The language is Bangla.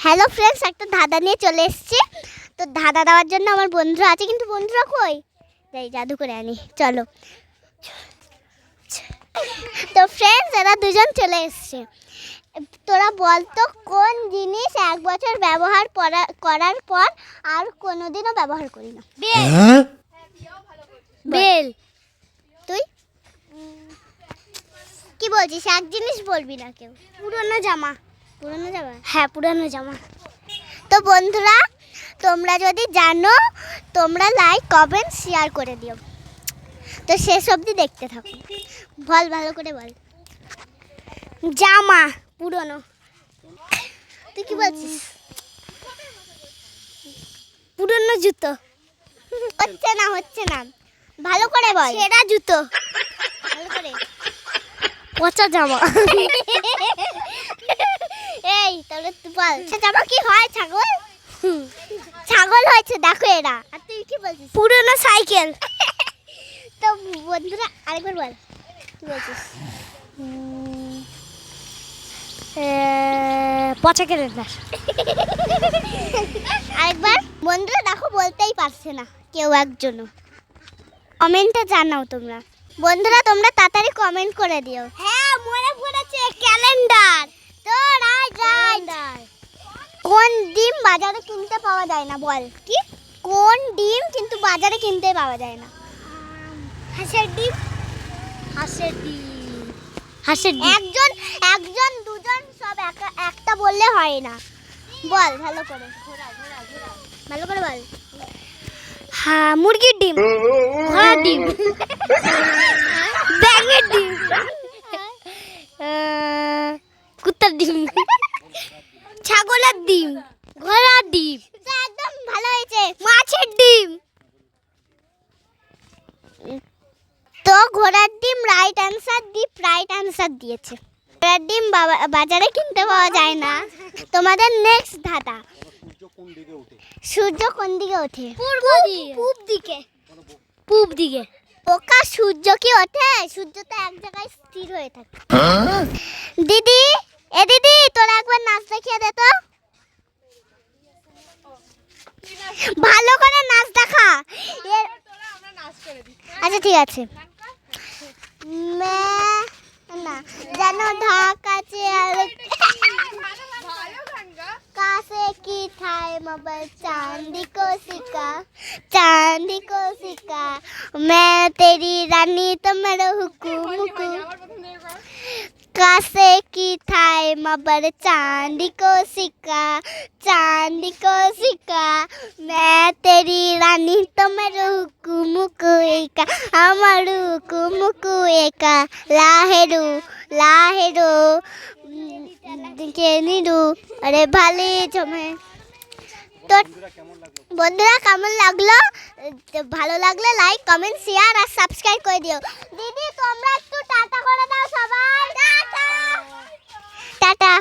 হ্যালো ফ্রেন্ডস, একটা ধাঁধা নিয়ে চলে এসেছি। তো ধাঁধা দেওয়ার জন্য আমার বন্ধুরা আছে, কিন্তু বন্ধুরা কই? যাই জাদু করে আনি, চলো। তো ফ্রেন্ডস, এরা দুজন চলে এসছে। তোরা বলতো কোন জিনিস 1 বছর ব্যবহার করার পর আর কোনোদিনও ব্যবহার করি না? বেল। তুই কি বলছিস? এক জিনিস বলবি না কেউ? পুরনো জামা। পুরনো জামা? হ্যাঁ, পুরনো জামা। তো বন্ধুরা, তোমরা যদি জানো তোমরা লাইক কমেন্ট শেয়ার করে দিও। তো শেষ অবধি দেখতে থাকো। বল, ভালো করে বল। জামা পুরনো। তুই কি বলছিস? পুরনো জুতো। হচ্ছে না ভালো করে বল। ছেঁড়া জুতো। ভালো করে। পচা জামা। এই তাহলে তুই বল, জামা কি হয়? ছাগল। ছাগল হয়েছে, দেখো এরা। আর তুই কি বলছিস? পুরনো সাইকেল। তো বন্ধুরা আরেকবার বল, কি বলছিস? পচা ক্যালেন্ডার। আরেকবার। বন্ধুরা দেখো, বলতেই পারছে না কেউ একজনও। কমেন্টে জানাও তোমরা। বন্ধুরা তোমরা তাড়াতাড়ি কমেন্ট করে দিও। হ্যাঁ, মনে পড়েছে, ক্যালেন্ডার। তো কোন ডিম বাজারে কিনতে পাওয়া যায় না? বল। কি? কোন ডিম কিন্তু বাজারে কিনতে পাওয়া যায় না? হাঁসের ডিম। হাঁসের ডিম। হাঁসের ডিম। একজন দুজন সব একটা বললে হয় না। বল ভালো করে। ভালো করে বল। হ্যাঁ, মুরগির ডিম। ঘোড়ার ডিম। ব্যাঙের ডিম। কুত্তার ডিম। ছাগলের ডিম। ঘোড়ার ডিম। একদম ভালো হয়েছে। মাছের ডিম। তো ঘোড়ার ডিম রাইট অ্যান্সার দিয়েছে। ঘোড়ার ডিম বাজারে কিনতে পাওয়া যায় না। তোমাদের নেক্সট ধাঁধা। সূর্য কোন দিকে ওঠে? পূব দিকে। পূব দিকে। পোকা, সূর্য কি ওঠে? সূর্য তো এক জায়গায় স্থির হয়ে থাকে। দিদি, দিদি তোরা একবার নাচ দেখিয়ে দে তো। ভালো করে নাচ দেখা। আচ্ছা ঠিক আছে। না জানো ঢাকা চেয়ার कासे की थाए मबर चांदी को सिक्का मैं तेरी रानी तो मेरा हुकुम कासे की थाए मबर चांदी को सिक्का मैं तेरी रानी तो मेरा हुकुम एका আমার हुकुम एका लाहेरो নিরু। আরে ভালো জমে। তো বন্ধুরা কেমন লাগলো? ভালো লাগলে লাইক কমেন্ট শেয়ার আর সাবস্ক্রাইব করে দিও। দিদি তোমরা একটু টাটা করে দাও সবাই। Tata tata.